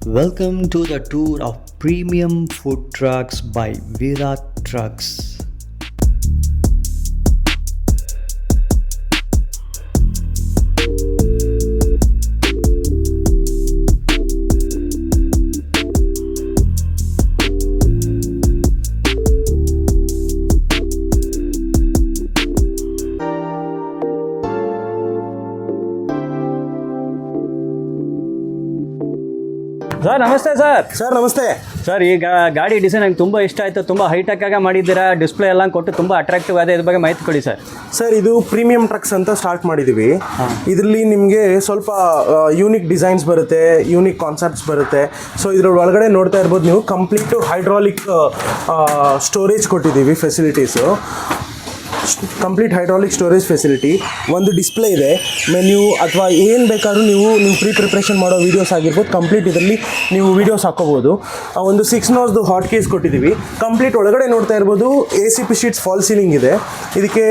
Welcome to the tour of premium food trucks by Virat Trucks. Sir ನಮಸ್ತೆ sir. Sir ನಮಸ್ತೆ sir, ಈಗ ಗಾಡಿ design ನಂಗೆ ತುಂಬ ಇಷ್ಟ ಆಯಿತು. ತುಂಬ ಹೈಟೆಕ್ ಆಗಿ ಮಾಡಿದ್ದೀರಾ, ಡಿಸ್ಪ್ಲೇ ಎಲ್ಲ ಕೊಟ್ಟು ತುಂಬ ಅಟ್ರಾಕ್ಟಿವ್ ಆದ. ಇದ್ರ ಬಗ್ಗೆ ಮಾಹಿತಿ ಕೊಡಿ ಸರ್. ಸರ್, ಇದು ಪ್ರೀಮಿಯಂ ಟ್ರಕ್ಸ್ ಅಂತ ಸ್ಟಾರ್ಟ್ ಮಾಡಿದ್ದೀವಿ. ಇದರಲ್ಲಿ ನಿಮಗೆ ಸ್ವಲ್ಪ ಯೂನಿಕ್ ಡಿಸೈನ್ಸ್ ಬರುತ್ತೆ, ಯೂನಿಕ್ ಕಾನ್ಸೆಪ್ಟ್ಸ್ ಬರುತ್ತೆ. ಸೊ ಇದ್ರ ಒಳಗಡೆ ನೋಡ್ತಾ ಇರ್ಬೋದು ನೀವು, ಕಂಪ್ಲೀಟು ಹೈಡ್ರಾಲಿಕ್ ಸ್ಟೋರೇಜ್ ಕೊಟ್ಟಿದ್ದೀವಿ facilities. Complete hydraulic storage facility, ಒಂದು ಡಿಸ್ಪ್ಲೇ ಇದೆ, ಮೆನ್ಯೂ ಅಥವಾ ಏನು ಬೇಕಾದ್ರೂ ನೀವು ಪ್ರಿಪ್ರೇಷನ್ ಮಾಡೋ ವೀಡಿಯೋಸ್ ಆಗಿರ್ಬೋದು, ಕಂಪ್ಲೀಟ್ ಇದರಲ್ಲಿ ನೀವು ವೀಡಿಯೋಸ್ ಹಾಕೋಬೋದು. ಒಂದು 6 ನೋಸ್ದು ಹಾಟ್ ಕೇಸ್ ಕೊಟ್ಟಿದ್ದೀವಿ. ಕಂಪ್ಲೀಟ್ ಒಳಗಡೆ ನೋಡ್ತಾ ಇರ್ಬೋದು ACP ಶೀಟ್ಸ್ ಫಾಲ್ ಸೀಲಿಂಗ್ ಇದೆ. ಇದಕ್ಕೆ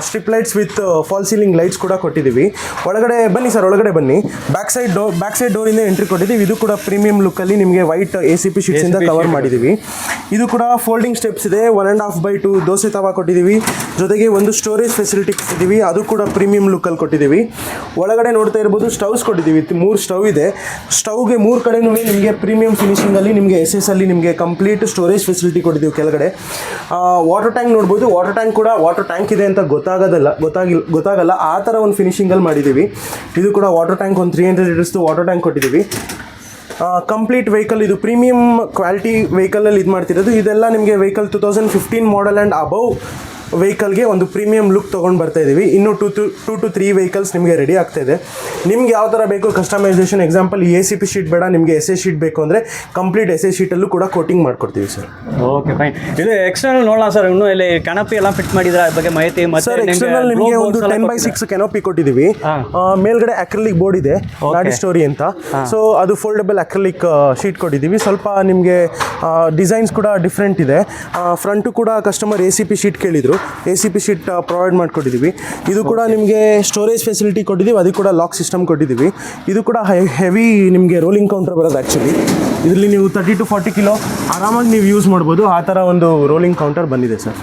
strip lights with fall ceiling lights ಕೂಡ ಕೊಟ್ಟಿದ್ದೀವಿ. ಒಳಗಡೆ ಬನ್ನಿ ಸರ್, ಒಳಗಡೆ ಬನ್ನಿ. ಬ್ಯಾಕ್ ಸೈಡ್ ಡೋರಿಂದ ಎಂಟ್ರಿ ಕೊಟ್ಟಿದ್ದೀವಿ. ಇದು ಕೂಡ ಪ್ರೀಮಿಯಂ ಲುಕ್ಕಲ್ಲಿ ನಿಮಗೆ ವೈಟ್ ACP ಶೀಟ್ಸಿಂದ ಕವರ್ ಮಾಡಿದ್ದೀವಿ. ಇದು ಕೂಡ ಫೋಲ್ಡಿಂಗ್ ಸ್ಟೆಪ್ಸ್ ಇದೆ. 1.5x2 ದೋಸೆ ತವಾ ಕೊಟ್ಟಿದ್ದೀವಿ. ಜೊತೆಗೆ ಒಂದು ಸ್ಟೋರೇಜ್ ಫೆಸಿಲಿಟಿ ಕೊಟ್ಟಿದ್ದೀವಿ, ಅದು ಕೂಡ ಪ್ರೀಮಿಯಂ ಲುಕ್ಕಲ್ಲಿ ಕೊಟ್ಟಿದ್ದೀವಿ. ಒಳಗಡೆ ನೋಡ್ತಾ ಇರ್ಬೋದು ಸ್ಟವ್ಸ್ ಕೊಟ್ಟಿದ್ದೀವಿ. 3 ಸ್ಟವ್ ಇದೆ. ಸ್ಟವ್ಗೆ 3 ಕಡೆನೂ ನಿಮಗೆ ಪ್ರೀಮಿಯಂ ಫಿನಿಶಿಂಗಲ್ಲಿ ನಿಮಗೆ SS ಅಲ್ಲಿ ನಿಮಗೆ ಕಂಪ್ಲೀಟ್ ಸ್ಟೋರೇಜ್ ಫೆಸಿಲಿಟಿ ಕೊಟ್ಟಿದ್ದೀವಿ. ಕೆಳಗಡೆ ವಾಟರ್ ಟ್ಯಾಂಕ್ ನೋಡ್ಬೋದು. ವಾಟರ್ ಟ್ಯಾಂಕ್ ಕೂಡ ವಾಟರ್ ಟ್ಯಾಂಕ್ ಇದೆ ಅಂತ ಗೊತ್ತಾಗಲ್ಲ ಆ ಥರ ಒಂದು ಫಿನಿಶಿಂಗಲ್ಲಿ ಮಾಡಿದ್ದೀವಿ. ಇದು ಕೂಡ ವಾಟರ್ ಟ್ಯಾಂಕ್, ಒಂದು 300 ಲೀಟರ್ಸ್ದು ವಾಟರ್ ಟ್ಯಾಂಕ್ ಕೊಟ್ಟಿದ್ದೀವಿ. ಕಂಪ್ಲೀಟ್ ವೆಹಿಕಲ್, ಇದು ಪ್ರೀಮಿಯಂ ಕ್ವಾಲಿಟಿ ವೆಹಿಕಲಲ್ಲಿ ಇದು ಮಾಡ್ತಿರೋದು. ಇದೆಲ್ಲ ನಿಮಗೆ ವೆಹಿಕಲ್ 2015 ಮಾಡಲ್ ಆ್ಯಂಡ್ ಅಬವ್ ವೆಹಿಕಲ್ಗೆ ಒಂದು ಪ್ರೀಮಿಯಂ ಲುಕ್ ತೊಗೊಂಡು ಬರ್ತಾ ಇದ್ದೀವಿ. ಇನ್ನೂ 2 to 3 ವೆಹಿಕಲ್ಸ್ ನಿಮಗೆ ರೆಡಿ ಆಗ್ತಾಯಿದೆ. ನಿಮ್ಗೆ ಯಾವ ಥರ ಬೇಕು ಕಸ್ಟಮೈಸೇಷನ್, ಎಕ್ಸಾಂಪಲ್ ACP ಶೀಟ್ ಬೇಡ, ನಿಮಗೆ SS ಶೀಟ್ ಬೇಕು ಅಂದರೆ ಕಂಪ್ಲೀಟ್ SS ಶೀಟಲ್ಲೂ ಕೂಡ ಕೋಟಿಂಗ್ ಮಾಡ್ಕೊಡ್ತೀವಿ ಸರ್. Okay, fine. ಇದು ಎಕ್ಸ್ಟರ್ನಲ್ ನೋಡೋಣ ಸರ್. ಇನ್ನೂ ಇಲ್ಲಿ ಕೆನಪಿ ಎಲ್ಲ ಫಿಟ್ ಮಾಡಿದ್ರೆ ಅದ್ರ ಬಗ್ಗೆ ಮಾಹಿತಿ. ಸರ್, ಎಕ್ಸ್ಟರ್ನಲ್ ನಿಮಗೆ ಒಂದು 10x6 ಕೆನೋಪಿ ಕೊಟ್ಟಿದ್ದೀವಿ. ಮೇಲ್ಗಡೆ ಅಕ್ರಿಲಿಕ್ ಬೋರ್ಡ್ ಇದೆ, ಗಾಡಿ ಸ್ಟೋರಿ ಅಂತ. ಸೊ ಅದು ಫೋಲ್ಡಬಲ್ ಅಕ್ರಿಲಿಕ್ ಶೀಟ್ ಕೊಟ್ಟಿದ್ದೀವಿ. ಸ್ವಲ್ಪ ನಿಮಗೆ ಡಿಸೈನ್ಸ್ ಕೂಡ ಡಿಫ್ರೆಂಟ್ ಇದೆ. ಫ್ರಂಟು ಕೂಡ ಕಸ್ಟಮರ್ ACP ಶೀಟ್ ಕೇಳಿದರು, ACP ಶೀಟ್ ಪ್ರೊವೈಡ್ ಮಾಡಿಕೊಟ್ಟಿದ್ದೀವಿ. ಇದು ಕೂಡ ನಿಮಗೆ ಸ್ಟೋರೇಜ್ ಫೆಸಿಲಿಟಿ ಕೊಟ್ಟಿದ್ದೀವಿ. ಅದು ಕೂಡ ಲಾಕ್ ಸಿಸ್ಟಮ್ ಕೊಟ್ಟಿದ್ದೀವಿ. ಇದು ಕೂಡ ಹೆವಿ ನಿಮಗೆ ರೋಲಿಂಗ್ ಕೌಂಟರ್ ಬರೋದು. ಆ್ಯಕ್ಚುಲಿ ಇದರಲ್ಲಿ ನೀವು 30 to 40 ಕಿಲೋ ಆರಾಮಾಗಿ ನೀವು ಯೂಸ್ ಮಾಡ್ಬೋದು. ಆ ಥರ ಒಂದು ರೋಲಿಂಗ್ ಕೌಂಟರ್ ಬಂದಿದೆ ಸರ್.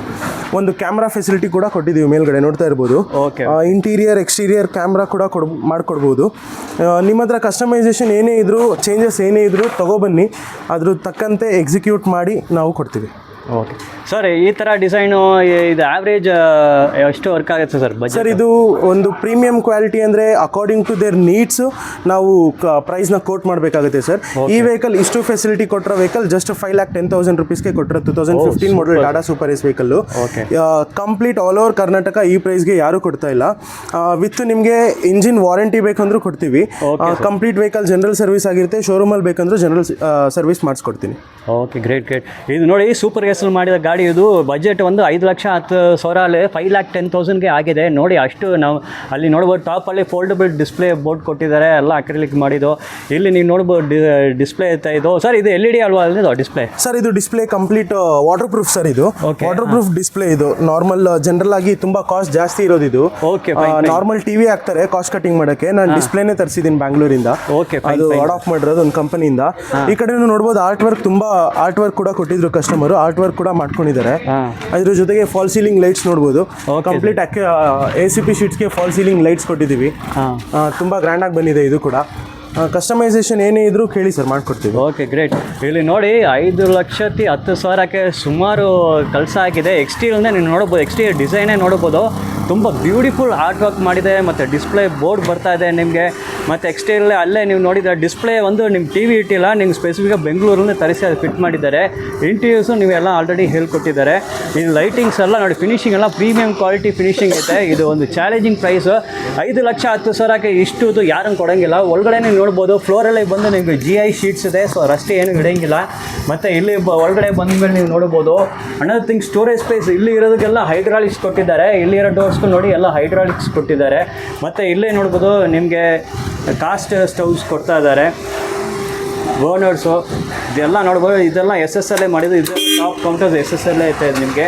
ಒಂದು ಕ್ಯಾಮ್ರಾ ಫೆಸಿಲಿಟಿ ಕೂಡ ಕೊಟ್ಟಿದ್ದೀವಿ. ಮೇಲ್ಗಡೆ ನೋಡ್ತಾ ಇರ್ಬೋದು. ಇಂಟೀರಿಯರ್ ಎಕ್ಸ್ಟೀರಿಯರ್ ಕ್ಯಾಮ್ರಾ ಕೂಡ ಮಾಡಿಕೊಡ್ಬೋದು. ನಿಮ್ಮ ಹತ್ರ ಕಸ್ಟಮೈಸೇಷನ್ ಏನೇ ಇದ್ದರೂ, ಚೇಂಜಸ್ ಏನೇ ಇದ್ದರೂ ತೊಗೊಬನ್ನಿ, ಅದ್ರ ತಕ್ಕಂತೆ ಎಕ್ಸಿಕ್ಯೂಟ್ ಮಾಡಿ ನಾವು ಕೊಡ್ತೀವಿ. ಓಕೆ ಸರ್, ಈ ಥರ ಡಿಸೈನು ಇದು ಆವ್ರೇಜ್ ಎಷ್ಟು ವರ್ಕ್ ಆಗುತ್ತೆ ಸರ್ ಬಜೆಟ್? ಸರ್, ಇದು ಒಂದು ಪ್ರೀಮಿಯಂ ಕ್ವಾಲಿಟಿ ಅಂದರೆ ಅಕಾರ್ಡಿಂಗ್ ಟು ದೇರ್ ನೀಡ್ಸು ನಾವು ಪ್ರೈಸ್ನ ಕೋಟ್ ಮಾಡಬೇಕಾಗುತ್ತೆ ಸರ್. ಈ ವೆಹಿಕಲ್ ಇಷ್ಟು ಫೆಸಿಲಿಟಿ ಕೊಟ್ಟಿರೋ ವೆಹಿಕಲ್ ಜಸ್ಟ್ 5,10,000 rupeesಗೆ ಕೊಟ್ಟಿರೋ 2015 ಮಾಡಲ್ ಟಾಟಾ ಸೂಪರ್ ಏಸ್ ವೆಹಿಕಲ್ಲು. ಕಂಪ್ಲೀಟ್ ಆಲ್ ಓವರ್ ಕರ್ನಾಟಕ ಈ ಪ್ರೈಸ್ಗೆ ಯಾರೂ ಕೊಡ್ತಾ ಇಲ್ಲ. ವಿತ್ ನಿಮಗೆ ಇಂಜಿನ್ ವಾರಂಟಿ ಬೇಕಂದ್ರೂ ಕೊಡ್ತೀವಿ. ಕಂಪ್ಲೀಟ್ ವೆಹಿಕಲ್ ಜನರಲ್ ಸರ್ವಿಸ್ ಆಗಿರುತ್ತೆ. ಶೋರೂಮಲ್ಲಿ ಬೇಕಂದ್ರೂ ಜನರಲ್ ಸರ್ವಿಸ್ ಮಾಡಿಸ್ಕೊಡ್ತೀನಿ. Okay, great. ಇದು ನೋಡಿ, ಸೂಪರ್ ಏಸಲ್ಲಿ ಮಾಡಿದ ಗಾಡಿ. ಇದು ಬಜೆಟ್ ಒಂದು 5,10,000 ಅಲ್ಲಿ 5,10,000ಗೆ ಆಗಿದೆ. ನೋಡಿ, ಅಷ್ಟು ನಾವು ಅಲ್ಲಿ ನೋಡ್ಬೋದು. ಟಾಪಲ್ಲಿ ಫೋಲ್ಡಬಲ್ ಡಿಸ್ಪ್ಲೇ ಬೋರ್ಡ್ ಕೊಟ್ಟಿದ್ದಾರೆ, ಎಲ್ಲ ಅಕ್ರಿಲಿಕ್ ಮಾಡಿದ್ದು. ಇಲ್ಲಿ ನೀವು ನೋಡ್ಬೋದು ಡಿಸ್ಪ್ಲೇ ಇರ್ತಾ ಇದು. ಸರ್, ಇದು LED ಅಲ್ವಾ ಅದು ಡಿಸ್ಪ್ಲೇ? ಸರ್, ಇದು display complete water proof sir. ಇದು ವಾಟರ್ ಪ್ರೂಫ್ ಡಿಸ್ಪ್ಲೇ. ಇದು ನಾರ್ಮಲ್ ಜನರಲ್ ಆಗಿ ತುಂಬಾ ಕಾಸ್ಟ್ ಜಾಸ್ತಿ ಇರೋದು. ಇದು ನಾರ್ಮಲ್ TV ಹಾಕ್ತಾರೆ ಕಾಸ್ಟ್ ಕಟಿಂಗ್ ಮಾಡೋಕ್ಕೆ. ನಾನು ಡಿಸ್ಪ್ಲೇನೇ ತರಿಸಿದ್ದೀನಿ ಬ್ಯಾಂಗ್ಳೂರಿಂದ. ಅದು ಆಫ್ ಮಾಡಿರೋದು ಒಂದು ಕಂಪನಿಯಿಂದ. ಈ ಕಡೆ ನೋಡ್ಬೋದು ಆರ್ಟ್ ವರ್ಕ್, ತುಂಬಾ ಆರ್ಟ್ ವರ್ಕ್ ಕೂಡ ಕೊಟ್ಟಿದ್ರು ಕಸ್ಟಮರ್. ಆರ್ಟ್ ವರ್ಕ್ ಕೂಡ ಮಾಡ್ಕೊಂಡಿದ್ದಾರೆ. ಅದ್ರ ಜೊತೆಗೆ ಫಾಲ್ ಸೀಲಿಂಗ್ ಲೈಟ್ಸ್ ನೋಡ್ಬೋದು. ಕಂಪ್ಲೀಟ್ ACP ಶೀಟ್ಸ್ಗೆ ಫಾಲ್ ಸೀಲಿಂಗ್ ಲೈಟ್ಸ್ ಕೊಟ್ಟಿದ್ದೀವಿ. ತುಂಬಾ ಗ್ರ್ಯಾಂಡ್ ಆಗಿ ಬಂದಿದೆ. ಇದು ಕೂಡ ಕಸ್ಟಮೈಸೇಷನ್ ಏನೇ ಇದ್ರೂ ಕೇಳಿ ಸರ್, ಮಾಡ್ಕೊಡ್ತೀವಿ. Okay, great. ಇಲ್ಲಿ ನೋಡಿ, 5,10,000ಕ್ಕೆ ಸುಮಾರು ಕೆಲಸ ಆಗಿದೆ. ಎಕ್ಸ್ಟೀರಿಯರ್ನೇ ನೀವು ನೋಡ್ಬೋದು, ಎಕ್ಸ್ಟೀರಿಯರ್ ಡಿಸೈನೇ ನೋಡ್ಬೋದು. ತುಂಬ ಬ್ಯೂಟಿಫುಲ್ ಆರ್ಟ್ ವರ್ಕ್ ಮಾಡಿದೆ. ಮತ್ತು ಡಿಸ್ಪ್ಲೇ ಬೋರ್ಡ್ ಬರ್ತಾ ಇದೆ ನಿಮಗೆ. ಮತ್ತು ಎಕ್ಸ್ಟೀರಿಯರ್ ಅಲ್ಲೇ ನೀವು ನೋಡಿದರೆ ಡಿಸ್ಪ್ಲೇ ಒಂದು ನಿಮ್ಮ TV ಇಟ್ಟಿಲ್ಲ, ನಿಮ್ಗೆ ಸ್ಪೆಸಿಫಿಕಾಗಿ ಬೆಂಗಳೂರಿಂದ ತರಿಸಿ ಅದು ಫಿಟ್ ಮಾಡಿದ್ದಾರೆ. ಇಂಟೀರಿಯರ್ಸು ನೀವೆಲ್ಲ ಆಲ್ರೆಡಿ ಹೇಳ್ಕೊಟ್ಟಿದ್ದಾರೆ. ಇನ್ನು ಲೈಟಿಂಗ್ಸ್ ಎಲ್ಲ ನೋಡಿ, ಫಿನಿಶಿಂಗ್ ಎಲ್ಲ ಪ್ರೀಮಿಯಂ ಕ್ವಾಲಿಟಿ ಫಿನಿಶಿಂಗ್ ಐತೆ. ಇದು ಒಂದು ಚಾಲೆಂಜಿಂಗ್ ಪ್ರೈಸು. 5,10,000ಕ್ಕೆ ಇಷ್ಟು ಯಾರನ್ನು ಕೊಡೋಂಗಿಲ್ಲ. ಒಳಗಡೆ ನೀವು ನೋಡ್ಬೋದು, ಫ್ಲೋರಲ್ಲಿ ಬಂದು ನಿಮಗೆ GI ಶೀಟ್ಸ್ ಇದೆ. ಸೊ ರಸ್ತೆ ಏನು ಹಿಡಿಯೋಂಗಿಲ್ಲ. ಮತ್ತು ಇಲ್ಲಿ ಒಳಗಡೆ ಬಂದಮೇಲೆ ನೀವು ನೋಡ್ಬೋದು. ಅನದರ್ ಥಿಂಗ್, ಸ್ಟೋರೇಜ್ ಸ್ಪೇಸ್ ಇಲ್ಲಿ ಇರೋದಕ್ಕೆಲ್ಲ ಹೈಡ್ರಾಲಿಕ್ಸ್ ಕೊಟ್ಟಿದ್ದಾರೆ. ಇಲ್ಲಿರೋ ಡೋರ್ಸ್ ನೋಡಿ ಎಲ್ಲ ಹೈಡ್ರಾಲಿಕ್ಸ್ ಕೊಟ್ಟಿದ್ದಾರೆ. ಮತ್ತು ಇಲ್ಲೇ ನೋಡ್ಬೋದು ನಿಮಗೆ ಕಾಸ್ಟ್ ಸ್ಟವ್ಸ್ ಕೊಡ್ತಾ ಇದ್ದಾರೆ, ಬರ್ನರ್ಸು. ಇದೆಲ್ಲ ನೋಡ್ಬೋದು. ಇದೆಲ್ಲ SS ಅಲ್ಲೇ ಮಾಡಿದ್ದು. ಇದು ಟಾಪ್ ಕೌಂಟರ್ಸ್ SS ಅಲ್ಲೇ ಐತೆ ನಿಮಗೆ.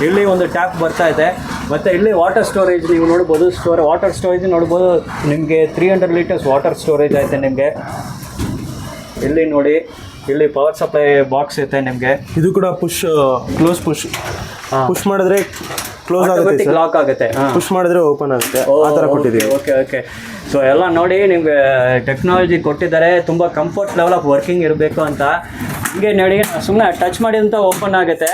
ಇಲ್ಲಿ ಒಂದು ಟ್ಯಾಪ್ ಬರ್ತಾ ಇದೆ. ಮತ್ತು ಇಲ್ಲಿ ವಾಟರ್ ಸ್ಟೋರೇಜ್ ನೀವು ನೋಡ್ಬೋದು. ವಾಟರ್ ಸ್ಟೋರೇಜ್ ನೋಡ್ಬೋದು. ನಿಮಗೆ 300 ಲೀಟರ್ಸ್ ವಾಟರ್ ಸ್ಟೋರೇಜ್ ಐತೆ ನಿಮಗೆ. ಇಲ್ಲಿ ನೋಡಿ, ಇಲ್ಲಿ ಪವರ್ ಸಪ್ಲೈ ಬಾಕ್ಸ್ ಇರುತ್ತೆ ನಿಮಗೆ. ಇದು ಕೂಡ ಕ್ಲೋಸ್ ಪುಷ್ ಮಾಡಿದ್ರೆ ಕ್ಲೋಸ್ ಆಗುತ್ತೆ, ಲಾಕ್ ಆಗುತ್ತೆ, ಪುಷ್ ಮಾಡಿದ್ರೆ ಓಪನ್ ಆಗುತ್ತೆ, ಆ ಥರ ಕೊಟ್ಟಿದ್ದೀವಿ. ಓಕೆ. ಸೊ ಎಲ್ಲ ನೋಡಿ ನಿಮಗೆ ಟೆಕ್ನಾಲಜಿ ಕೊಟ್ಟಿದ್ದಾರೆ, ತುಂಬ ಕಂಫರ್ಟ್ ಲೆವೆಲ್ ಆಫ್ ವರ್ಕಿಂಗ್ ಇರಬೇಕು ಅಂತ. ಹಿಂಗೆ ನೋಡಿ ಸುಮ್ಮನೆ ಟಚ್ ಮಾಡಿದಂತ ಓಪನ್ ಆಗುತ್ತೆ,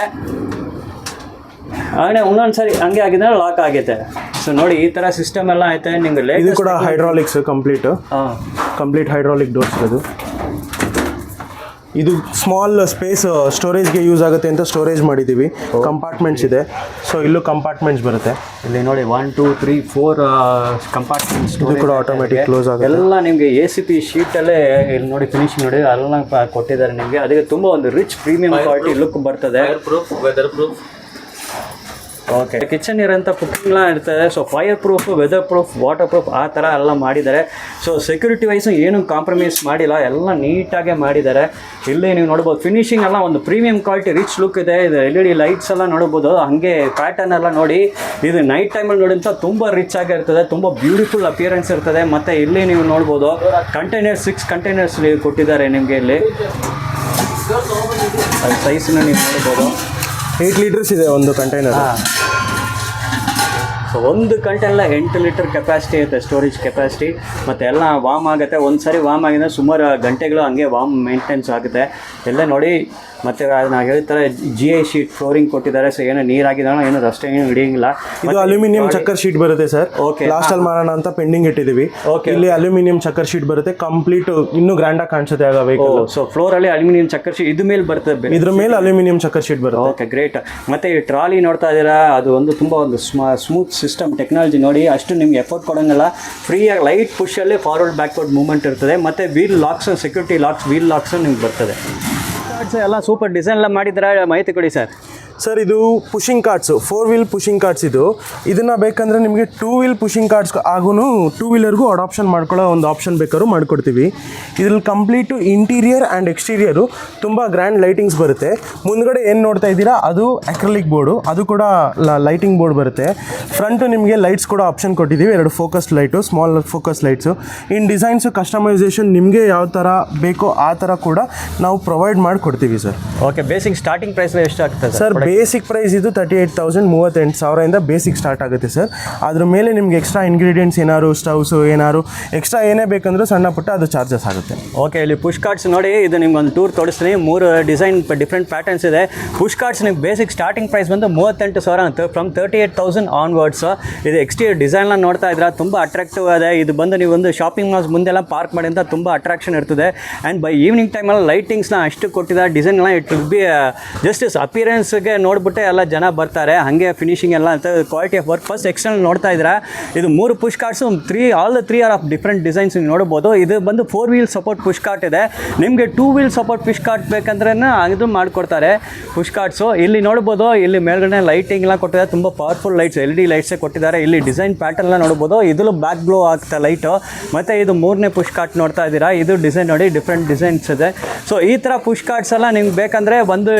ಹಾಗೆ ಒಂದೊಂದ್ಸರಿ ಹಂಗೆ ಆಗಿದ್ರೆ ಲಾಕ್ ಆಗುತ್ತೆ. ಸೊ ನೋಡಿ ಈ ಥರ ಸಿಸ್ಟಮ್ ಎಲ್ಲ ಐತೆ ನಿಮಗೆ. ಇದು ಕೂಡ ಹೈಡ್ರಾಲಿಕ್ಸ್ ಕಂಪ್ಲೀಟ್ ಹೈಡ್ರಾಲಿಕ್ ಡೋರ್ಸ್. ಇದು ಸ್ಮಾಲ್ ಸ್ಪೇಸ್ ಸ್ಟೋರೇಜ್ಗೆ ಯೂಸ್ ಆಗುತ್ತೆ ಅಂತ ಸ್ಟೋರೇಜ್ ಮಾಡಿದ್ದೀವಿ. ಕಂಪಾರ್ಟ್ಮೆಂಟ್ಸ್ ಇದೆ, ಸೊ ಇಲ್ಲೂ ಕಂಪಾರ್ಟ್ಮೆಂಟ್ಸ್ ಬರುತ್ತೆ. ಇಲ್ಲಿ ನೋಡಿ 1 2 3 4 ಕಂಪಾರ್ಟ್ಮೆಂಟ್ಸ್. ಇದು ಕೂಡ ಆಟೋಮೆಟಿಕ್ ಕ್ಲೋಸ್ ಆಗುತ್ತೆ. ಎಲ್ಲ ನಿಮಗೆ ACP ಶೀಟಲ್ಲೇ ಇಲ್ಲಿ ನೋಡಿ ಫಿನಿಶಿಂಗ್ ನೋಡಿ ಎಲ್ಲ ಕೊಟ್ಟಿದ್ದಾರೆ ನಿಮಗೆ. ಅದಕ್ಕೆ ತುಂಬ ಒಂದು ರಿಚ್ ಪ್ರೀಮಿಯಂ ಕ್ವಾಲಿಟಿ ಲುಕ್ ಬರ್ತದೆ. Weather proof. ಓಕೆ, ಕಿಚನ್ ಇರೋಂಥ ಕುಕ್ಕಿಂಗ್ಲ ಇರ್ತದೆ. So fire proof, weather proof, water proof ಆ ಥರ ಎಲ್ಲ ಮಾಡಿದ್ದಾರೆ. ಸೊ ಸೆಕ್ಯೂರಿಟಿ ವೈಸು ಏನು ಕಾಂಪ್ರಮೈಸ್ ಮಾಡಿಲ್ಲ, ಎಲ್ಲ ನೀಟಾಗೆ ಮಾಡಿದ್ದಾರೆ. ಇಲ್ಲಿ ನೀವು ನೋಡ್ಬೋದು ಫಿನಿಶಿಂಗ್ ಎಲ್ಲ ಒಂದು ಪ್ರೀಮಿಯಂ ಕ್ವಾಲಿಟಿ ರಿಚ್ ಲುಕ್ ಇದೆ. ಇದು LED ಲೈಟ್ಸ್ ಎಲ್ಲ ನೋಡ್ಬೋದು, ಹಾಗೆ ಪ್ಯಾಟರ್ನ್ ಎಲ್ಲ ನೋಡಿ. ಇದು ನೈಟ್ ಟೈಮಲ್ಲಿ ನೋಡಿಂತ ತುಂಬ ರಿಚ್ ಆಗಿರ್ತದೆ, ತುಂಬ ಬ್ಯೂಟಿಫುಲ್ ಅಪಿಯರೆನ್ಸ್ ಇರ್ತದೆ. ಮತ್ತು ಇಲ್ಲಿ ನೀವು ನೋಡ್ಬೋದು ಕಂಟೈನರ್ಸ್ 6 ಕಂಟೈನರ್ಸ್ ಕೊಟ್ಟಿದ್ದಾರೆ ನಿಮಗೆ. ಇಲ್ಲಿ ಅದು ಸೈಜನ್ನ ನೀವು ನೋಡ್ಬೋದು, 8 ಲೀಟರ್ಸ್ ಇದೆ ಒಂದು ಕಂಟೈನರ್. ಸೊ ಒಂದು ಕಂಟೈನರ್ 8 ಲೀಟರ್ ಕೆಪಾಸಿಟಿ ಇರುತ್ತೆ, ಸ್ಟೋರೇಜ್ ಕೆಪಾಸಿಟಿ. ಮತ್ತು ಎಲ್ಲ ವಾಮ್ ಆಗುತ್ತೆ. ಒಂದು ಸಾರಿ ವಾಮ್ ಆಗಿದ್ರೆ ಸುಮಾರು ಗಂಟೆಗಳು ಹಂಗೆ ವಾಮ್ ಮೇಂಟೆನೆನ್ಸ್ ಆಗುತ್ತೆ. ಎಲ್ಲ ನೋಡಿ. ಮತ್ತು ನಾವು ಹೇಳ್ತಾರೆ GI ಶೀಟ್ ಫ್ಲೋರಿಂಗ್ ಕೊಟ್ಟಿದ್ದಾರೆ. ಸೊ ಏನೋ ನೀರಾಗಿದಾನೋ ಏನೋ ರಸ್ಟ್ ಏನು ಹಿಡಿಯಂಗಿಲ್ಲ. ಇದು ಅಲ್ಯೂಮಿನಿಯಂ ಚಕ್ಕರ್ ಶೀಟ್ ಬರುತ್ತೆ ಸರ್. ಓಕೆ, ಲಾಸ್ಟಲ್ಲಿ ಮಾಡೋಣ ಅಂತ ಪೆಂಡಿಂಗ್ ಇಟ್ಟಿದ್ದೀವಿ. ಓಕೆ, ಇಲ್ಲಿ ಅಲ್ಯೂಮಿನಿಯಂ ಚಕ್ಕರ್ ಶೀಟ್ ಬರುತ್ತೆ, ಕಂಪ್ಲೀಟ್ ಇನ್ನೂ ಗ್ರ್ಯಾಂಡಾಗಿ ಕಾಣಿಸುತ್ತೆ ಆಗ ವೆಹಿಕಲ್. ಸೊ ಫ್ಲೋರಲ್ಲಿ ಅಲ್ಯೂಮಿನಿಯಂ ಚಕ್ಕರ್ ಶೀಟ್ ಇದ್ರ ಮೇಲೆ ಬರ್ತದೆ, ಇದ್ರ ಮೇಲೆ ಅಲ್ಯೂಮಿನಿಯಂ ಚಕ್ಕರ್ ಶೀಟ್ ಬರುತ್ತೆ. Okay, great. ಮತ್ತು ಈ ಟ್ರಾಲಿ ನೋಡ್ತಾ ಇದ್ದೀರಾ, ಅದು ಒಂದು ತುಂಬ ಒಂದು ಸ್ಮೂತ್ ಸಿಸ್ಟಮ್ ಟೆಕ್ನಾಲಜಿ ನೋಡಿ. ಅಷ್ಟು ನಿಮ್ಗೆ ಎಫರ್ಟ್ ಕೊಡೋಂಗಿಲ್ಲ, ಫ್ರೀಯಾಗಿ ಲೈಟ್ ಪುಷಲ್ಲಿ ಫಾರ್ವರ್ಡ್ ಬ್ಯಾಕ್ವರ್ಡ್ ಮೂವ್ಮೆಂಟ್ ಇರ್ತದೆ. ಮತ್ತು wheel locks, security locks, wheel locks ನಿಮ್ಗೆ ಬರ್ತದೆ. ಎಲ್ಲ ಸೂಪರ್ ಡಿಸೈನ್ ಎಲ್ಲ ಮಾಡಿದ್ರೆ ಮಾಹಿತಿ ಕೊಡಿ ಸರ್. ಸರ್ ಇದು pushing carts, 4 wheel pushing carts. ಇದನ್ನು ಬೇಕಂದರೆ ನಿಮಗೆ 2 ವೀಲ್ ಪುಷಿಂಗ್ ಕಾರ್ಟ್ಸ್ ಆಗೂ 2 ವೀಲರ್ಗೂ ಅಡಾಪ್ಷನ್ ಮಾಡ್ಕೊಳ್ಳೋ ಒಂದು ಆಪ್ಷನ್ ಬೇಕಾದ್ರೂ ಮಾಡಿಕೊಡ್ತೀವಿ. ಇದ್ರಲ್ಲಿ ಕಂಪ್ಲೀಟು ಇಂಟೀರಿಯರ್ ಆ್ಯಂಡ್ ಎಕ್ಸ್ಟೀರಿಯರು ತುಂಬ ಗ್ರ್ಯಾಂಡ್ ಲೈಟಿಂಗ್ಸ್ ಬರುತ್ತೆ. ಮುಂದ್ಗಡೆ ಏನು ನೋಡ್ತಾ ಇದ್ದೀರಾ ಅದು ಅಕ್ರಲಿಕ್ ಬೋರ್ಡು, ಅದು ಕೂಡ ಲೈಟಿಂಗ್ ಬೋರ್ಡ್ ಬರುತ್ತೆ. ಫ್ರಂಟು ನಿಮಗೆ ಲೈಟ್ಸ್ ಕೂಡ ಆಪ್ಷನ್ ಕೊಟ್ಟಿದ್ದೀವಿ, 2 focus light, small focus lights. In designs customisation ನಿಮಗೆ ಯಾವ ಥರ ಬೇಕೋ ಆ ಥರ ಕೂಡ ನಾವು ಪ್ರೊವೈಡ್ ಮಾಡಿಕೊಡ್ತೀವಿ sir. Okay, basic starting price ಎಷ್ಟು ಆಗ್ತದೆ ಸರ್? ಬೇಸಿಕ್ ಪ್ರೈಸ್ ಇದು 38,000 38,000 ಬೇಸಿಕ್ ಸ್ಟಾರ್ಟ್ ಆಗುತ್ತೆ ಸರ್. ಅದ್ರ ಮೇಲೆ ನಿಮ್ಗೆ ಎಕ್ಸ್ಟ್ರಾ ಇಂಗ್ರೀಡಿಯೆಂಟ್ಸ್ ಏನಾದ್ರು, ಸ್ಟವ್ಸು ಏನಾದ್ರು ಎಕ್ಸ್ಟ್ರಾ ಏನೇ ಬೇಕಂದ್ರೂ ಸಣ್ಣ ಪುಟ್ಟ ಅದು ಚಾರ್ಜಸ್ ಆಗುತ್ತೆ. ಓಕೆ, ಇಲ್ಲಿ ಪುಷ್ ಕಾರ್ಡ್ಸ್ ನೋಡಿ, ಇದು ನಿಮ್ಗೆ ಒಂದು ಟೂರ್ ತೋರಿಸ್ತೀನಿ. 3 ಡಿಸೈನ್ ಡಿಫ್ರೆಂಟ್ ಪ್ಯಾಟರ್ನ್ಸ್ ಇದೆ. ಪುಷ್ ಕಾರ್ಡ್ಸ್ ನಿಮ್ಗೆ ಬೇಸಿಕ್ ಸ್ಟಾರ್ಟಿಂಗ್ ಪ್ರೈಸ್ ಬಂದು 38,000 ಅಂತ, ಫ್ರಮ್ 38,000 ಆನ್ವರ್ಡ್ಸ್. ಇದು ಎಕ್ಸ್ಟೀರಿಯರ್ ಡಿಸೈನ್ನ ನೋಡ್ತಾ ಇದ್ರೆ ತುಂಬ ಅಟ್ರಾಕ್ಟಿವ್ ಇದೆ. ಇದು ಬಂದು ನೀವು ಒಂದು ಶಾಪಿಂಗ್ ಮಾಲ್ಸ್ ಮುಂದೆಲ್ಲ ಪಾರ್ಕ್ ಮಾಡಿ ಅಂತ ತುಂಬ ಅಟ್ರಾಕ್ಷನ್ ಇರ್ತದೆ. ಆ್ಯಂಡ್ ಬೈ ಈವ್ನಿಂಗ್ ಟೈಮಲ್ಲಿ ಲೈಟಿಂಗ್ಸ್ನ ಅಷ್ಟು ಕೊಟ್ಟಿದ್ದಾರೆ, ಡಿಸೈನ್ನ ಇಟ್ ವಿಲ್ ಬಿ ಜಸ್ಟ್ ಅಪಿಯರೆನ್ಸ್ಗೆ ನೋಡ್ಬಿಟ್ಟೆ ಎಲ್ಲ ಜನ ಬರ್ತಾರೆ. ಹಾಗೆ ಫಿನಿಶಿಂಗ್ ಎಲ್ಲ ಅಂತ quality of work. First external ನೋಡ್ತಾ ಇದ್ರೆ ಇದು 3 push carts, all the 3 are of different designs ನೀವು ನೋಡ್ಬೋದು. ಇದು ಬಂದು 4 ವೀಲ್ ಸಪೋರ್ಟ್ ಪುಷ್ ಕಾರ್ಟ್ ಇದೆ. ನಿಮಗೆ 2 ವೀಲ್ ಸಪೋರ್ಟ್ ಪುಷ್ ಕಾರ್ಟ್ ಬೇಕಂದ್ರೆ ಇದು ಮಾಡಿಕೊಡ್ತಾರೆ ಪುಷ್ ಕಾರ್ಟ್ಸು. ಇಲ್ಲಿ ನೋಡ್ಬೋದು, ಇಲ್ಲಿ ಮೇಲ್ಗಡೆ ಲೈಟಿಂಗ್ ಎಲ್ಲ ಕೊಟ್ಟಿದ್ದಾರೆ, ತುಂಬ ಪವರ್ಫುಲ್ ಲೈಟ್ಸ್, LED ಲೈಟ್ಸೇ ಕೊಟ್ಟಿದ್ದಾರೆ. ಇಲ್ಲಿ ಡಿಸೈನ್ ಪ್ಯಾಟರ್ನ್ ಎಲ್ಲ ನೋಡ್ಬೋದು, ಇದ್ರಲ್ಲೂ ಬ್ಯಾಕ್ ಗ್ಲೋ ಆಗ್ತಾ ಲೈಟು. ಮತ್ತು ಇದು 3ನೇ ಪುಷ್ ಕಾರ್ಟ್ ನೋಡ್ತಾ ಇದ್ದೀರಾ, ಇದು ಡಿಸೈನ್ ನೋಡಿ ಡಿಫ್ರೆಂಟ್ ಡಿಸೈನ್ಸ್ ಇದೆ. ಸೊ ಈ ಥರ ಪುಷ್ ಕಾರ್ಟ್ಸ್ ಎಲ್ಲ ನಿಮ್ಗೆ ಬೇಕಂದರೆ ಒಂದು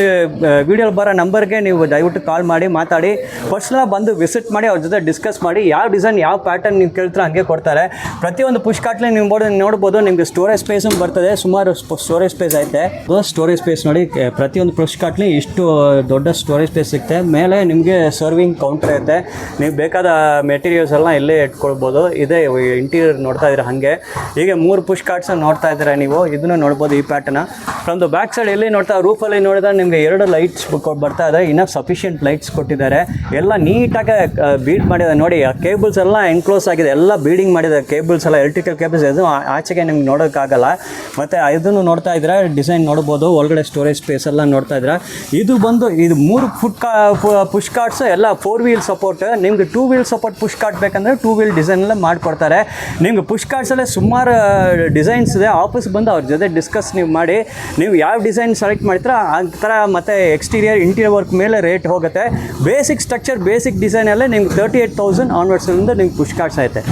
ವಿಡಿಯೋಲಿ ಬರೋ ನಂಬರ್ಗೆ ನೀವು ದಯವಿಟ್ಟು ಕಾಲ್ ಮಾಡಿ ಮಾತಾಡಿ, ಪರ್ಸ್ನಲಾಗಿ ಬಂದು ವಿಸಿಟ್ ಮಾಡಿ, ಅವ್ರ ಜೊತೆ ಡಿಸ್ಕಸ್ ಮಾಡಿ ಯಾವ ಡಿಸೈನ್ ಯಾವ ಪ್ಯಾಟರ್ನ್ ನೀವು ಕೇಳ್ತಾರೆ ಹಂಗೆ ಕೊಡ್ತಾರೆ. ಪ್ರತಿಯೊಂದು ಪುಷ್ ಕಾರ್ಟ್ಲಿ ನೀವು ನೋಡ್ಬೋದು, ನಿಮಗೆ ಸ್ಟೋರೇಜ್ ಸ್ಪೇಸು ಬರ್ತದೆ. ಸುಮಾರು ಸ್ಟೋರೇಜ್ ಸ್ಪೇಸ್ ಐತೆ. ಸ್ಟೋರೇಜ್ ಸ್ಪೇಸ್ ನೋಡಿ, ಪ್ರತಿಯೊಂದು ಪುಷ್ ಕಾರ್ಟ್ಲಿ ಇಷ್ಟು ದೊಡ್ಡ ಸ್ಟೋರೇಜ್ ಸ್ಪೇಸ್ ಸಿಗುತ್ತೆ. ಮೇಲೆ ನಿಮಗೆ ಸರ್ವಿಂಗ್ ಕೌಂಟರ್ ಇರುತ್ತೆ, ನೀವು ಬೇಕಾದ ಮೆಟೀರಿಯಲ್ಸ್ ಎಲ್ಲ ಇಲ್ಲೇ ಇಟ್ಕೊಳ್ಬೋದು. ಇದೇ ಇಂಟೀರಿಯರ್ ನೋಡ್ತಾ ಇದ್ದೀರಾ. ಹಾಗೆ ಹೀಗೆ 3 ಪುಷ್ ಕಾರ್ಟ್ಸ್ ನೋಡ್ತಾ ಇದ್ದೀರಾ ನೀವು, ಇದನ್ನು ನೋಡ್ಬೋದು ಈ ಪ್ಯಾಟರ್ನ. ಫ್ರಮ್ ದ ಬ್ಯಾಕ್ ಸೈಡ್ ಎಲ್ಲಿ ನೋಡ್ತಾ ರೂಫಲ್ಲಿ ನೋಡಿದ್ರೆ ನಿಮಗೆ 2 ಲೈಟ್ಸ್ ಬರ್ತಾ ಇದೆ. ಇನ್ನೂ ಸಫಿಷಿಯೆಂಟ್ ಲೈಟ್ಸ್ ಕೊಟ್ಟಿದ್ದಾರೆ. ಎಲ್ಲ ನೀಟಾಗಿ ಬೀಡ್ ಮಾಡಿದ್ದಾರೆ ನೋಡಿ. ಆ ಕೇಬಲ್ಸ್ ಎಲ್ಲ ಎನ್ಕ್ಲೋಸ್ ಆಗಿದೆ, ಎಲ್ಲ ಬೀಡಿಂಗ್ ಮಾಡಿದ್ದಾರೆ ಕೇಬಲ್ಸ್ ಎಲ್ಲ, ಎಲೆಕ್ಟ್ರಿಕಲ್ ಕೇಬಲ್ಸ್. ಅದು ಆಚೆಗೆ ನಿಮ್ಗೆ ನೋಡೋಕ್ಕಾಗಲ್ಲ. ಮತ್ತು ಇದನ್ನು ನೋಡ್ತಾ ಇದ್ರೆ ಡಿಸೈನ್ ನೋಡ್ಬೋದು, ಒಳಗಡೆ ಸ್ಟೋರೇಜ್ ಸ್ಪೇಸ್ ಎಲ್ಲ ನೋಡ್ತಾ ಇದ್ರೆ. ಇದು ಬಂದು ಇದು 3 ಪುಷ್ ಕಾರ್ಟ್ಸ್ ಎಲ್ಲ 4 ವೀಲ್ ಸಪೋರ್ಟ್. ನಿಮ್ಗೆ 2 ವೀಲ್ ಸಪೋರ್ಟ್ ಪುಷ್ ಕಾರ್ಟ್ ಬೇಕಂದರೆ 2 ವೀಲ್ ಡಿಸೈನ್ ಎಲ್ಲ ಮಾಡಿಕೊಡ್ತಾರೆ. ನಿಮ್ಗೆ ಪುಷ್ ಕಾರ್ಟ್ಸಲ್ಲೇ ಸುಮಾರು ಡಿಸೈನ್ಸ್ ಇದೆ. ಆಫೀಸ್ ಬಂದು ಅವ್ರ ಜೊತೆ ಡಿಸ್ಕಸ್ ನೀವು ಮಾಡಿ, ನೀವು ಯಾವ ಡಿಸೈನ್ ಸೆಲೆಕ್ಟ್ ಮಾಡ್ತೀರಾ ಆ ಥರ. ಮತ್ತು ಎಕ್ಸ್ಟೀರಿಯರ್ ಇಂಟೀರಿಯರ್ ವರ್ಕ್ ಮೇಲೆ ರೇಟ್ ಹೋಗುತ್ತೆ. ಬೇಸಿಕ್ ಸ್ಟ್ರಕ್ಚರ್, ಬೇಸಿಕ್ ಡಿಸೈನಲ್ಲೇ ನಿಮ್ಗೆ 38,000 ಆನ್ವರ್ಡ್ಸಿಂದ ನಿಮ್ಗೆ ಪುಷ್ ಕಾರ್ಟ್ಸ್ ಐತೆ.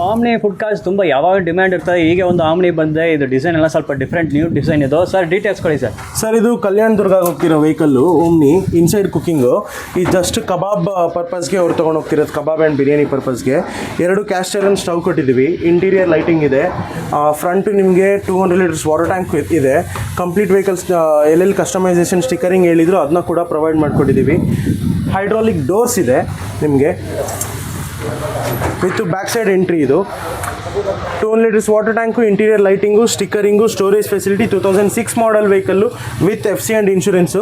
ಆಮ್ನಿ ಫುಡ್ ಕಾರ್ಸ್ ತುಂಬ ಯಾವಾಗ ಡಿಮ್ಯಾಂಡ್ ಇರ್ತದೆ. ಈಗ ಒಂದು ಆಮ್ನಿ ಬಂದರೆ ಇದು ಡಿಸೈನ್ ಎಲ್ಲ ಸ್ವಲ್ಪ ಡಿಫ್ರೆಂಟ್ ನ್ಯೂ ಡಿಸೈನ್ ಇದು. ಸರ್ ಡೀಟೇಲ್ಸ್ ಕೊಡಿ ಸರ್. ಸರ್ ಇದು ಕಲ್ಯಾಣ ದುರ್ಗ ಹೋಗ್ತಿರೋ ವೆಹಿಕಲ್ಲು ಓಮ್ನಿ ಇನ್ಸೈಡ್ ಕುಕ್ಕಿಂಗು. ಈ ಜಸ್ಟ್ ಕಬಾಬ್ ಪರ್ಪಸ್ಗೆ ಅವ್ರು ತೊಗೊಂಡು ಹೋಗ್ತಿರೋದು, ಕಬಾಬ್ ಆ್ಯಂಡ್ ಬಿರಿಯಾನಿ ಪರ್ಪಸ್ಗೆ. 2 ಕ್ಯಾಸ್ಟ್ ಐರನ್ ಸ್ಟವ್ ಕೊಟ್ಟಿದ್ದೀವಿ, ಇಂಟೀರಿಯರ್ ಲೈಟಿಂಗ್ ಇದೆ, ಫ್ರಂಟು ನಿಮಗೆ 200 ಲೀಟರ್ಸ್ ವಾಟರ್ ಟ್ಯಾಂಕ್ ಇದೆ. ಕಂಪ್ಲೀಟ್ ವೆಹಿಕಲ್ಸ್ ಎಲ್ಲೆಲ್ಲಿ ಕಸ್ಟಮೈಸೇಷನ್ ಸ್ಟಿಕರಿಂಗ್ ಹೇಳಿದ್ರು ಅದನ್ನ ಕೂಡ ಪ್ರೊವೈಡ್ ಮಾಡಿಕೊಟ್ಟಿದ್ದೀವಿ. ಹೈಡ್ರಾಲಿಕ್ ಡೋರ್ಸ್ ಇದೆ ನಿಮಗೆ ವಿತ್ ಬ್ಯಾಕ್ ಸೈಡ್ ಎಂಟ್ರಿ. ಇದು 200 litres water tank, interior lighting, stickering, storage facility. 2006 model vehicle with FC and insurance.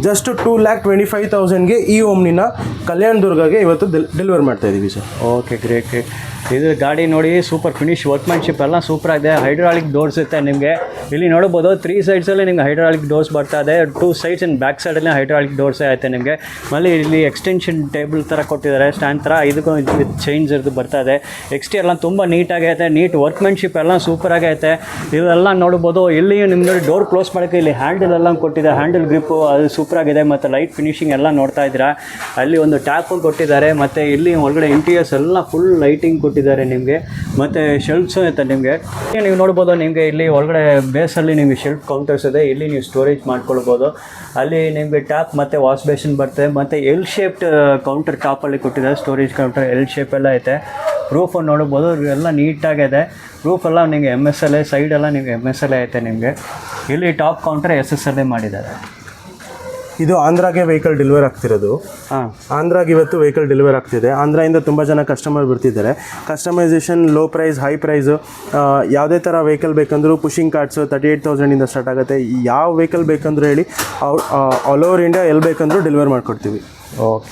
Just 2,25,000ಗೆ ಈ ಓಮ್ನಿನ ಕಲ್ಯಾಣ ದುರ್ಗಗೆ ಇವತ್ತು ಡೆಲಿವರ್ ಮಾಡ್ತಾ ಇದ್ದೀವಿ ಸರ್. Okay, great great. ಇದು ಗಾಡಿ ನೋಡಿ ಸೂಪರ್ ಫಿನಿಶ್, ವರ್ಕ್ಮ್ಯಾನ್ಶಿಪ್ ಎಲ್ಲ ಸೂಪರ್ ಆಗಿದೆ. ಹೈಡ್ರಾಲಿಕ್ ಡೋರ್ಸ್ ಇರುತ್ತೆ ನಿಮಗೆ ಇಲ್ಲಿ ನೋಡ್ಬೋದು. 3 ಸೈಡ್ಸಲ್ಲಿ ನಿಮ್ಗೆ ಹೈಡ್ರಾಲಿಕ್ ಡೋರ್ಸ್ ಬರ್ತಾ ಇದೆ. 2 ಸೈಡ್ಸ್ ಆ್ಯಂಡ್ ಬ್ಯಾಕ್ ಸೈಡಲ್ಲಿ ಹೈಡ್ರಾಲಿಕ್ ಡೋರ್ಸೇ ಆಯ್ತು ನಿಮಗೆ. ಮళ్ళీ ಇಲ್ಲಿ ಎಕ್ಸ್ಟೆನ್ಷನ್ ಟೇಬಲ್ ಥರ ಕೊಟ್ಟಿದ್ದಾರೆ, ಸ್ಟ್ಯಾಂಡ್ ಥರ. ಇದಕ್ಕೂ ವಿತ್ ಚೈನ್ಸ್ ಇರೋದು ಬರ್ತಾ ಇದೆ. ಎಲ್ಲ ತುಂಬ ನೀಟಾಗೈತೆ, ನೀಟ್ ವರ್ಕ್ಮ್ಯಾನ್ಶಿಪ್ ಎಲ್ಲ ಸೂಪರ್ ಆಗೈತೆ. ಇದೆಲ್ಲ ನೋಡ್ಬೋದು. ಇಲ್ಲಿ ನಿಮ್ಗೆ ಡೋರ್ ಕ್ಲೋಸ್ ಮಾಡೋಕ್ಕೆ ಇಲ್ಲಿ ಹ್ಯಾಂಡಲ್ ಎಲ್ಲ ಕೊಟ್ಟಿದೆ, ಹ್ಯಾಂಡಲ್ ಗ್ರಿಪ್ಪು ಅದು ಸೂಪರ್ ಆಗಿದೆ. ಮತ್ತು ಲೈಟ್ ಫಿನಿಶಿಂಗ್ ಎಲ್ಲ ನೋಡ್ತಾ ಇದ್ದೀರಾ. ಅಲ್ಲಿ ಒಂದು ಟ್ಯಾಪು ಕೊಟ್ಟಿದ್ದಾರೆ. ಮತ್ತು ಇಲ್ಲಿ ಒಳಗಡೆ ಇಂಟೀರಿಯರ್ಸ್ ಎಲ್ಲ ಫುಲ್ ಲೈಟಿಂಗ್ ಕೊಟ್ಟಿದ್ದಾರೆ ನಿಮಗೆ. ಮತ್ತು ಶೆಲ್ಫ್ಸು ಐತೆ ನಿಮಗೆ. ನೀವು ನೋಡ್ಬೋದು, ನಿಮಗೆ ಇಲ್ಲಿ ಒಳಗಡೆ ಬೇಸಲ್ಲಿ ನಿಮಗೆ ಶೆಲ್ಫ್ ಕೌಂಟರ್ಸ್ ಇದೆ. ಇಲ್ಲಿ ನೀವು ಸ್ಟೋರೇಜ್ ಮಾಡ್ಕೊಳ್ಬೋದು. ಅಲ್ಲಿ ನಿಮಗೆ ಟ್ಯಾಪ್ ಮತ್ತು ವಾಶ್ ಬೇಸಿನ್ ಬರ್ತದೆ. ಮತ್ತು ಎಲ್ ಶೇಪ್ಡ್ ಕೌಂಟರ್ ಟಾಪಲ್ಲಿ ಕೊಟ್ಟಿದ್ದಾರೆ, ಸ್ಟೋರೇಜ್ ಕೌಂಟರ್ ಎಲ್ ಶೇಪ್ ಎಲ್ಲ ಐತೆ. ರೂಫ್ ನೋಡ್ಬೋದು, ಎಲ್ಲ ನೀಟಾಗಿದೆ. ರೂಫ್ ಎಲ್ಲ ನಿಮಗೆ MSLA, ಸೈಡೆಲ್ಲ ನಿಮಗೆ MSLA ಐತೆ ನಿಮಗೆ. ಇಲ್ಲಿ ಟಾಪ್ ಕೌಂಟರ್ SSLA ಮಾಡಿದ್ದಾರೆ. ಇದು ಆಂಧ್ರಾಗೆ ವೆಹಿಕಲ್ ಡೆಲಿವರ್ ಆಗ್ತಿರೋದು. ಆಂಧ್ರಾಗೆ ಇವತ್ತು ವೆಹಿಕಲ್ ಡೆಲಿವರ್ ಆಗ್ತಿದೆ. ಆಂಧ್ರಾಯಿಂದ ತುಂಬ ಜನ ಕಸ್ಟಮರ್ ಬರ್ತಿದ್ದಾರೆ. Customisation low price, high price, ಯಾವುದೇ ಥರ ವೆಹಿಕಲ್ ಬೇಕಂದ್ರೂ ಪುಷಿಂಗ್ ಕಾರ್ಟ್ಸು 38,000ಇಂದ ಸ್ಟಾರ್ಟ್ ಆಗುತ್ತೆ. ಯಾವ ವೆಹಿಕಲ್ ಬೇಕಂದ್ರೂ ಹೇಳಿ, ಆಲ್ ಓವರ್ ಇಂಡಿಯಾ ಎಲ್ಲಿ ಬೇಕಂದ್ರೂ ಡೆಲಿವರ್ ಮಾಡಿಕೊಡ್ತೀವಿ. ಓಕೆ.